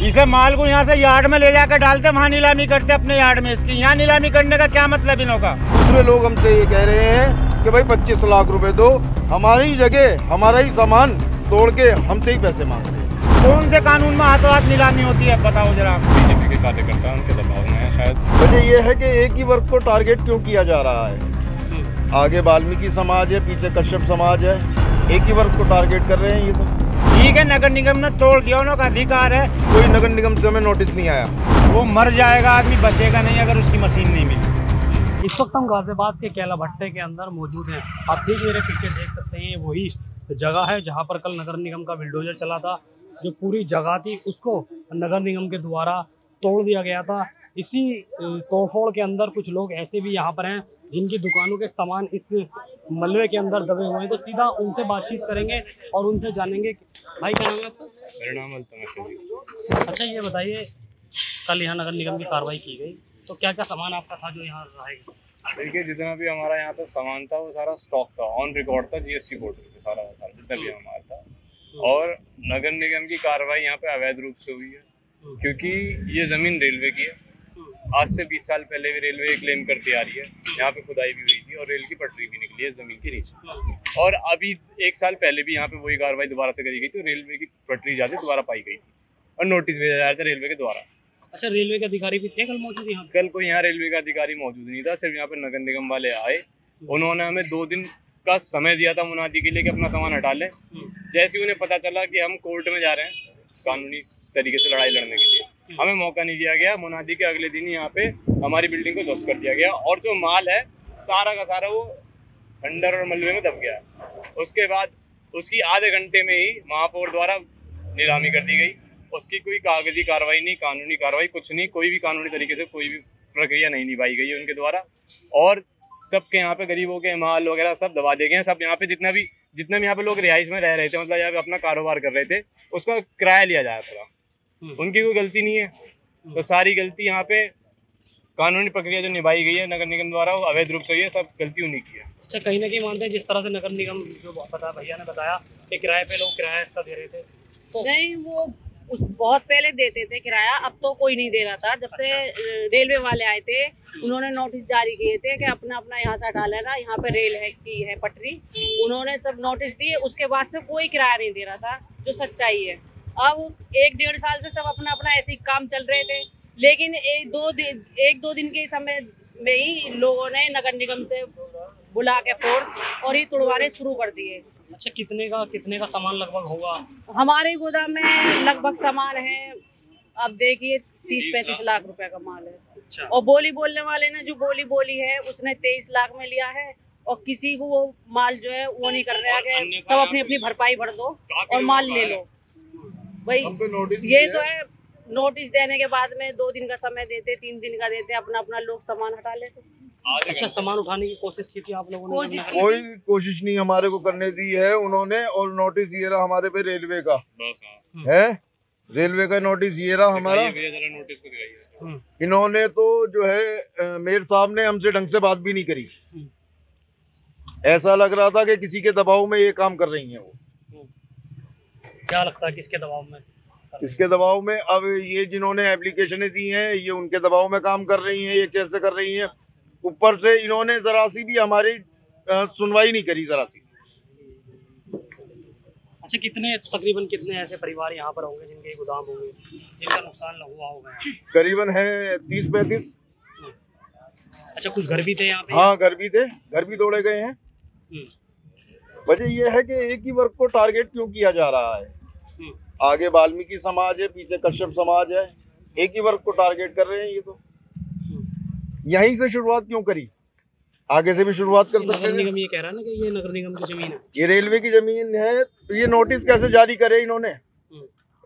इसे माल को यहाँ से यार्ड में ले जाकर डालते, वहाँ नीलामी करते अपने यार्ड में। इसकी यहाँ नीलामी करने का क्या मतलब इन लोगों का? दूसरे लोग हमसे ये कह रहे हैं कि भाई 25 लाख रुपए दो, हमारी जगह हमारा ही सामान तोड़ के हमसे ही पैसे मांग रहे हैं। कौन से कानून में हाथों हाथ नीलामी होती है बताओ जरा? बीजेपी के कार्यकर्ता उनके दबाव में है शायद। वजह यह है कि एक ही वर्ग को टारगेट क्यों किया जा रहा है? आगे वाल्मीकि समाज है, पीछे कश्यप समाज है, एक ही वर्ग को टारगेट कर रहे हैं ये तो। ठीक है, नगर निगम ने तोड़ दिया, उनका अधिकार है। कोई नगर निगम से हमें नोटिस नहीं आया। वो मर जाएगा आदमी, बचेगा नहीं अगर उसकी मशीन नहीं मिली। इस वक्त हम गाजियाबाद के कैला भट्टे के अंदर मौजूद हैं। आप ठीक मेरे पीछे देख सकते हैं, ये वही जगह है जहां पर कल नगर निगम का बिल्डोजर चला था। जो पूरी जगह थी उसको नगर निगम के द्वारा तोड़ दिया गया था। इसी तोड़फोड़ के अंदर कुछ लोग ऐसे भी यहाँ पर हैं जिनकी दुकानों के सामान इस मलबे के अंदर दबे हुए हैं। तो सीधा उनसे बातचीत करेंगे और उनसे जानेंगे। भाई क्या नाम है आपका? मेरा नाम अल्तमश। अच्छा, ये बताइए, कल यहाँ नगर निगम की कार्रवाई की गई तो क्या क्या सामान आपका था जो यहाँ रहेगा? देखिए, जितना भी हमारा यहाँ पे सामान था वो सारा स्टॉक था, ऑन रिकॉर्ड था, जीएसटी बोर्ड पे सारा जितना भी हमारा था। और नगर निगम की कार्रवाई यहाँ पे अवैध रूप से हुई है, क्योंकि ये जमीन रेलवे की है। आज से 20 साल पहले भी रेलवे क्लेम करती आ रही है। यहाँ पे खुदाई भी हुई थी और रेल की पटरी भी निकली है जमीन के नीचे। और अभी 1 साल पहले भी यहाँ पे वही कार्रवाई दोबारा से करी गई थी, रेलवे की पटरी जाती दोबारा पाई गई थी और नोटिस भेजा जा रहा था रेलवे के द्वारा। अच्छा, रेलवे के अधिकारी भी थे कल मौजूद यहाँ? कल कोई यहाँ रेलवे का अधिकारी मौजूद नहीं था, सिर्फ यहाँ पे नगर निगम वाले आए। उन्होंने हमें 2 दिन का समय दिया था मुनादी के लिए कि अपना सामान हटा लें। जैसे ही उन्हें पता चला कि हम कोर्ट में जा रहे हैं कानूनी तरीके से लड़ाई लड़ने के लिए, हमें मौका नहीं दिया गया। मुनादी के अगले दिन यहाँ पे हमारी बिल्डिंग को ध्वस्त कर दिया गया और जो माल है सारा का सारा वो खंडर और मलबे में दब गया। उसके बाद उसकी आधे घंटे में ही महापौर द्वारा नीलामी कर दी गई। उसकी कोई कागजी कार्रवाई नहीं, कानूनी कार्रवाई कुछ नहीं, कोई भी कानूनी तरीके से कोई भी प्रक्रिया नहीं निभाई गई है उनके द्वारा। और सबके यहाँ पे गरीबों के माल वगैरह सब दबा दिए गए हैं। सब यहाँ पे जितना भी यहाँ पे लोग रिहाइश में रह रहे थे, मतलब यहाँ पे अपना कारोबार कर रहे थे, उसका किराया लिया जा रहा था। उनकी कोई गलती नहीं है, तो सारी गलती यहाँ पे कानूनी प्रक्रिया जो निभाई गई है नगर निगम द्वारा वो अवैध रूप से ये सब गलती उन्हीं की है। अच्छा, कहीं ना कहीं मानते हैं जिस तरह से नगर निगम जो भैया ने बताया कि किराए पे लोग किराया इसका दे रहे थे? तो नहीं, वो बहुत पहले देते थे किराया, अब तो कोई नहीं दे रहा था। जब से रेलवे वाले आए थे उन्होंने नोटिस जारी किए थे कि अपना अपना यहाँ से हटा लेना, यहाँ पे रेल है की है पटरी। उन्होंने सब नोटिस दिए, उसके बाद से कोई किराया नहीं दे रहा था, जो सच्चाई है। अब 1-1.5 साल से सब अपना अपना ऐसे ही काम चल रहे थे, लेकिन 1-2 दिन के समय में ही लोगों ने नगर निगम से बुला के फोर्स और ये तुड़वाने शुरू कर दिए। अच्छा, कितने का सामान लगभग होगा? हमारे गोदाम में लगभग सामान है, अब देखिए 30-35 लाख रुपए का माल है। अच्छा। और बोली बोलने वाले ने जो बोली है उसने 23 लाख में लिया है, और किसी को वो माल जो है वो नहीं कर रहा है कि सब अपनी अपनी भरपाई भर दो और माल ले लो। भाई ये तो है, नोटिस देने के बाद में 2 दिन का समय देते, 3 दिन का देते, अपना अपना लोग सामान हटा लेते। अच्छा, सामान उठाने की कोशिश की थी आप लोगों ने? कोई कोशिश नहीं हमारे को करने दी है उन्होंने। और नोटिस ये रहा हमारे पे रेलवे का है, रेलवे का नोटिस ये रहा हमारा। इन्होंने तो जो है मेयर साहब ने हमसे ढंग से बात भी नहीं करी। ऐसा लग रहा था कि किसी के दबाव में ये काम कर रही हैं वो। क्या लगता है किसके दबाव में? किसके दबाव में? अब ये जिन्होंने एप्लीकेशनें दी हैं ये उनके दबाव में काम कर रही हैं। ये कैसे कर रही हैं? ऊपर से इन्होंने जरा सी भी हमारी सुनवाई नहीं करी, जरा सी। अच्छा, तकरीबन कितने ऐसे परिवार यहाँ पर होंगे जिनके गोदाम होंगे जिनका नुकसान हुआ होगा? करीबन है 30-35। अच्छा, कुछ घर भी थे यहाँ पे? हाँ, घर भी थे, घर भी तोड़े गए हैं। वजह यह है कि एक ही वर्ग को टारगेट क्यों किया जा रहा है? आगे वाल्मीकि समाज है, पीछे कश्यप समाज है, एक ही वर्ग को टारगेट कर रहे हैं ये तो। यहीं से शुरुआत क्यों करी? आगे से भी शुरुआत कर सकते हैं। नगर निगम ये कह रहा है ना कि ये नगर निगम की जमीन है, ये रेलवे की जमीन है, तो ये नोटिस कैसे जारी करे इन्होंने?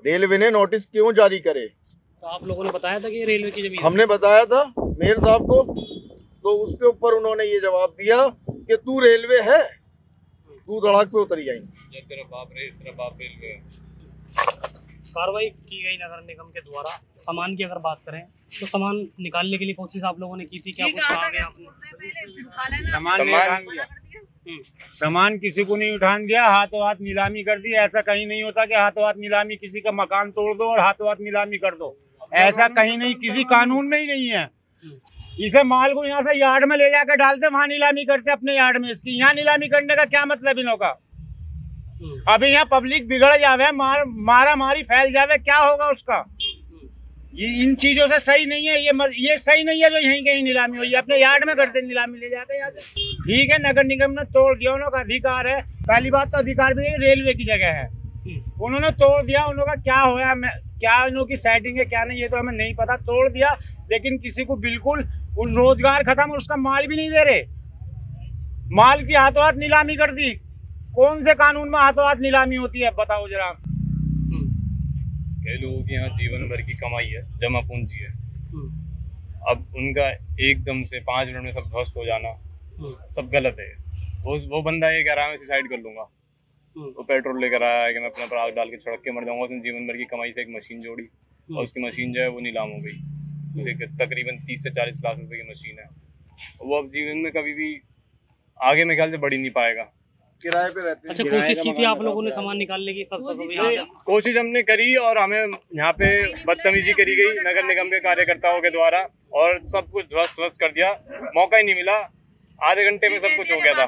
रेलवे ने नोटिस क्यों जारी करे? तो आप लोगों ने बताया था कि ये रेलवे की जमीन? हमने बताया था मेयर साहब को, तो उसके ऊपर उन्होंने ये जवाब दिया कि तू रेलवे है, तू धड़ाक पे उतर जाएंगे। तेरा बाप रेलवे। कार्रवाई की गई नगर निगम के द्वारा। सामान की अगर बात करें तो सामान निकालने के लिए कोशिश आप लोगों ने की थी क्या? कुछ कहा गया आपने? सामान सामान किसी को नहीं उठान दिया, हाथों हाथ नीलामी कर दी। ऐसा कहीं नहीं होता कि हाथों हाथ नीलामी, किसी का मकान तोड़ दो और हाथों हाथ नीलामी कर दो, ऐसा कहीं नहीं, किसी कानून में ही नहीं है। इसे माल को यहाँ से यार्ड में ले जाकर डालते, वहां नीलामी करते अपने यार्ड में। इसकी यहाँ नीलामी करने का क्या मतलब इन लोगों का? अभी यहाँ पब्लिक बिगड़ जावे, मारा मारी फैल जावे, क्या होगा उसका? ये इन चीजों से सही नहीं है, ये सही नहीं है जो यहीं कहीं नीलामी हुई है। अपने यार्ड में करते नीलामी ले जाते यहाँ से। ठीक है, नगर निगम ने तोड़ दिया, उन लोगों का अधिकार है। पहली बात तो अधिकार भी रेलवे की जगह है, उन्होंने तोड़ दिया। उन लोगों का क्या होया, क्या इन लोगों की सेटिंग है क्या नहीं, ये तो हमें नहीं पता। तोड़ दिया, लेकिन किसी को बिल्कुल उस रोजगार खत्म, उसका माल भी नहीं दे रहे। माल की हाथों हाथ नीलामी कर दी। कौन से कानून में हाथों हाथ नीलामी होती है, बताओ जरा। कई लोगों की यहाँ जीवन भर की कमाई है, जमा पूंजी है, अब उनका एकदम से 5 मिनट में सब ध्वस्त हो जाना, सब गलत है। वो बंदा ये कह रहा है मैं सुसाइड कर लूंगा, वो पेट्रोल लेकर आया है कि मैं अपना प्राण डाल के सड़क के मर जाऊंगा। उसने जीवन भर की कमाई से एक मशीन जोड़ी और उसकी मशीन जो है वो नीलाम हो गई। उसे तकरीबन 30 से 40 लाख रुपए की मशीन है। वो अब जीवन में कभी भी आगे मेरे ख्याल से बढ़ ही नहीं पाएगा। किराए पे रहते हैं। अच्छा, कोशिश की थी आप लोगों ने सामान निकालने की? कोशिश हमने करी और हमें यहाँ पे बदतमीजी करी गई नगर निगम के कार्यकर्ताओं के द्वारा और सब कुछ ध्वस्त कर दिया। मौका ही नहीं मिला, आधे घंटे में सब कुछ हो गया था।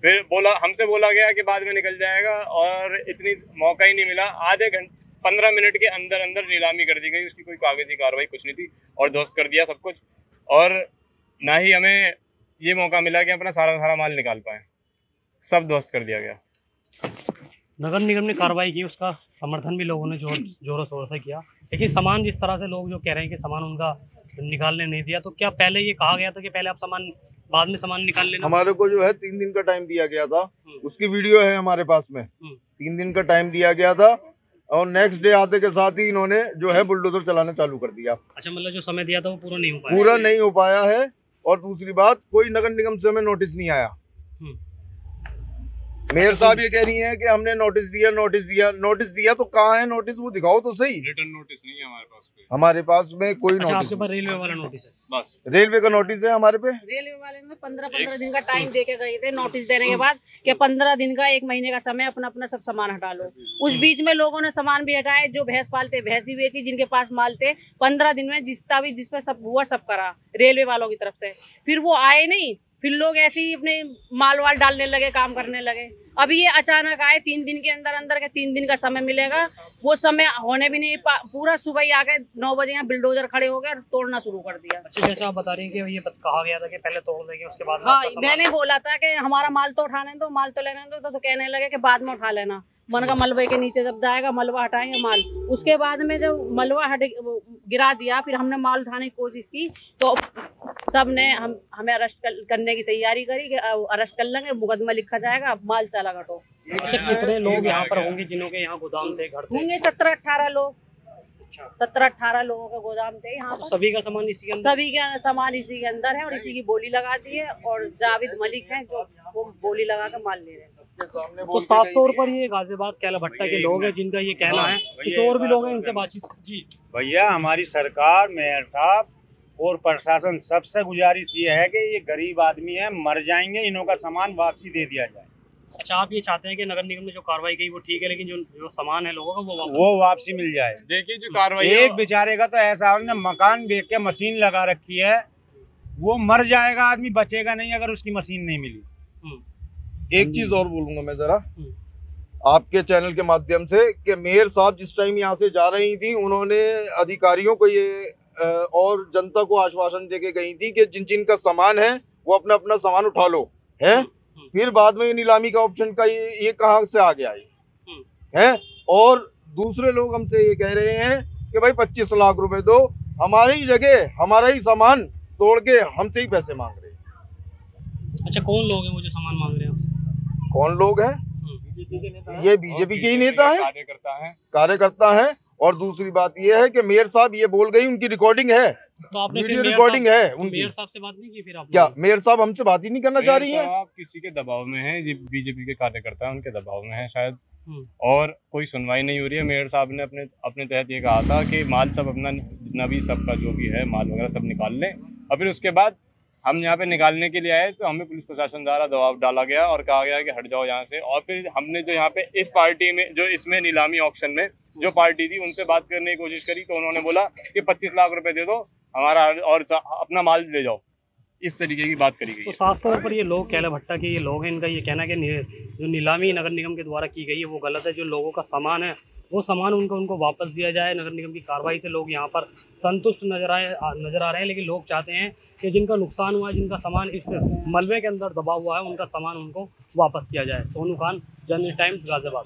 फिर हमसे बोला गया कि बाद में निकल जाएगा और इतनी मौका ही नहीं मिला। आधे घंटे 15 मिनट के अंदर अंदर नीलामी कर दी गई, उसकी कोई कागजी कार्रवाई कुछ नहीं थी और ध्वस्त कर दिया सब कुछ। और ना ही हमें ये मौका मिला कि अपना सारा माल निकाल पाए, सब ध्वस्त कर दिया गया। नगर निगम ने कार्रवाई की, उसका समर्थन भी लोगों ने जोरों शोर से किया, लेकिन सामान जिस तरह से लोग जो कह रहे हैं कि सामान उनका निकालने नहीं दिया, तो क्या पहले ये कहा गया था कि पहले आप सामान बाद में सामान निकाल लेना? हमारे को जो है 3 दिन का टाइम दिया गया था, उसकी वीडियो है हमारे पास में। 3 दिन का टाइम दिया गया था और नेक्स्ट डे आते के साथ ही इन्होंने जो है बुलडोजर चलाना चालू कर दिया। अच्छा, मतलब जो समय दिया था वो पूरा नहीं हो पाया? पूरा नहीं हो पाया है। और दूसरी बात, कोई नगर निगम से हमें नोटिस नहीं आया। मेयर साहब ये कह रही हैं कि हमने नोटिस दिया तो कहाँ है नोटिस? वो दिखाओ तो सही। रिटर्न नोटिस नहीं है हमारे पास पे। हमारे पास में कोई अच्छा, नोटिस। आपके पास रेलवे वाला नोटिस है? बस रेलवे का नोटिस है हमारे पे। रेलवे वाले ने 15 दिन का टाइम दे के गए थे नोटिस देने के बाद कि 15 दिन का 1 महीने का समय अपना सब सामान हटा लो। उस बीच में लोगों ने सामान भी हटाए, जो भैंस पालते भैंस ही बेची, जिनके पास माल थे। 15 दिन में जिस पे सब हुआ सब करा रेलवे वालों की तरफ से। फिर वो आए नहीं, फिर लोग ऐसे ही अपने माल वाल डालने लगे, काम करने लगे। अभी ये अचानक आए, 3 दिन के अंदर के 3 दिन का समय मिलेगा, वो समय होने भी नहीं। पूरा सुबह ही आके 9 बजे यहाँ बुलडोजर खड़े हो गए और तोड़ना शुरू कर दिया। अच्छा, जैसे आप बता रही हैं कि ये कहा गया था कि पहले तोड़ देंगे उसके बाद। हाँ, मैंने बोला था कि हमारा माल तो उठाने दो, माल तो लेने दो, तो कहने लगे कि बाद में उठा लेना। मन का मलबे के नीचे जब जाएगा मलबा हटाएंगे माल। उसके बाद में जब मलबा गिरा दिया, फिर हमने माल उठाने की कोशिश की तो सब ने हमें अरेस्ट करने की तैयारी करी कि अरेस्ट कर लेंगे, मुकदमा लिखा जाएगा, माल चला घटो। अच्छा, कितने लोग यहाँ पर होंगे जिन्हों के यहाँ गोदाम थे, घर थे? होंगे 17-18 लोग। 17-18 लोगों के गोदाम थे यहाँ पर। सभी का सामान इसी के अंदर? सभी का सामान इसी के अंदर है और इसी की बोली लगा दी है। और जावेद मलिक है जो वो बोली लगा कर माल ले रहे हैं। तो साफ तौर पर ये गाजियाबाद कैला भट्टा के लोग हैं जिनका ये कहना है। कुछ और भी लोग हैं, इनसे बातचीत जी। भैया, हमारी सरकार, मेयर साहब और प्रशासन सबसे गुजारिश ये है कि ये गरीब आदमी है, मर जाएंगे, इन्हों का सामान वापसी दे दिया जाए। अच्छा, आप ये चाहते हैं कि नगर निगम ने जो कार्रवाई की वो ठीक है, लेकिन जो सामान है लोगों का वो वापसी मिल जाए। देखिए, जो कार्रवाई एक बेचारे का तो ऐसा, उन्होंने मकान बेच के मशीन लगा रखी है, वो मर जाएगा आदमी, बचेगा नहीं अगर उसकी मशीन नहीं मिली। एक चीज और बोलूंगा मैं जरा आपके चैनल के माध्यम से कि मेयर साहब जिस टाइम यहाँ से जा रही थी, उन्होंने अधिकारियों को ये और जनता को आश्वासन देके गई थी कि जिन जिन का सामान है वो अपना अपना सामान उठा लो है। फिर बाद में नीलामी का ऑप्शन का ये कहाँ से आ गया है? और दूसरे लोग हमसे ये कह रहे हैं कि भाई 25 लाख रुपए दो, हमारी जगह हमारा ही सामान तोड़ के हमसे ही पैसे मांग रहे हैं। अच्छा, कौन लोग हैं वो जो सामान मांग रहे हैं आपसे? कौन लोग हैं? ये बीजेपी के ही नेता है, कार्यकर्ता है। और दूसरी बात ये है कि मेयर साहब ये बोल गई, उनकी रिकॉर्डिंग है, तो आपने वीडियो रिकॉर्डिंग है उनकी। मेयर साहब से बात नहीं की फिर आपने? क्या मेयर साहब हमसे बात ही नहीं करना चाह रही है? आप किसी के दबाव में हैं, ये बीजेपी के कार्यकर्ता हैं, उनके दबाव में हैं शायद, और कोई सुनवाई नहीं हो रही है। मेयर साहब ने अपने तहत ये कहा था कि माल सब अपना जितना भी सबका जो भी है माल वगैरह सब निकाल लें और फिर उसके बाद हम यहाँ पे निकालने के लिए आए तो हमें पुलिस प्रशासन द्वारा दबाव डाला गया और कहा गया कि हट जाओ यहाँ से। और फिर हमने जो यहाँ पे इस पार्टी में जो इसमें नीलामी ऑक्शन में जो पार्टी थी उनसे बात करने की कोशिश करी तो उन्होंने बोला कि 25 लाख रुपए दे दो हमारा और अपना माल ले जाओ, इस तरीके की बात करी गई तो है। साफ तौर पर ये लोग कैला भट्टा के ये लोग हैं, इनका ये कहना है कि जो नीलामी नगर निगम के द्वारा की गई है वो गलत है। जो लोगों का सामान है वो सामान उनको वापस दिया जाए। नगर निगम की कार्रवाई से लोग यहाँ पर संतुष्ट नजर आ रहे हैं, लेकिन लोग चाहते हैं कि जिनका नुकसान हुआ है, जिनका सामान इस मलबे के अंदर दबा हुआ है, उनका सामान उनको वापस किया जाए। Sonu Khan, journalist times, Ghaziabad.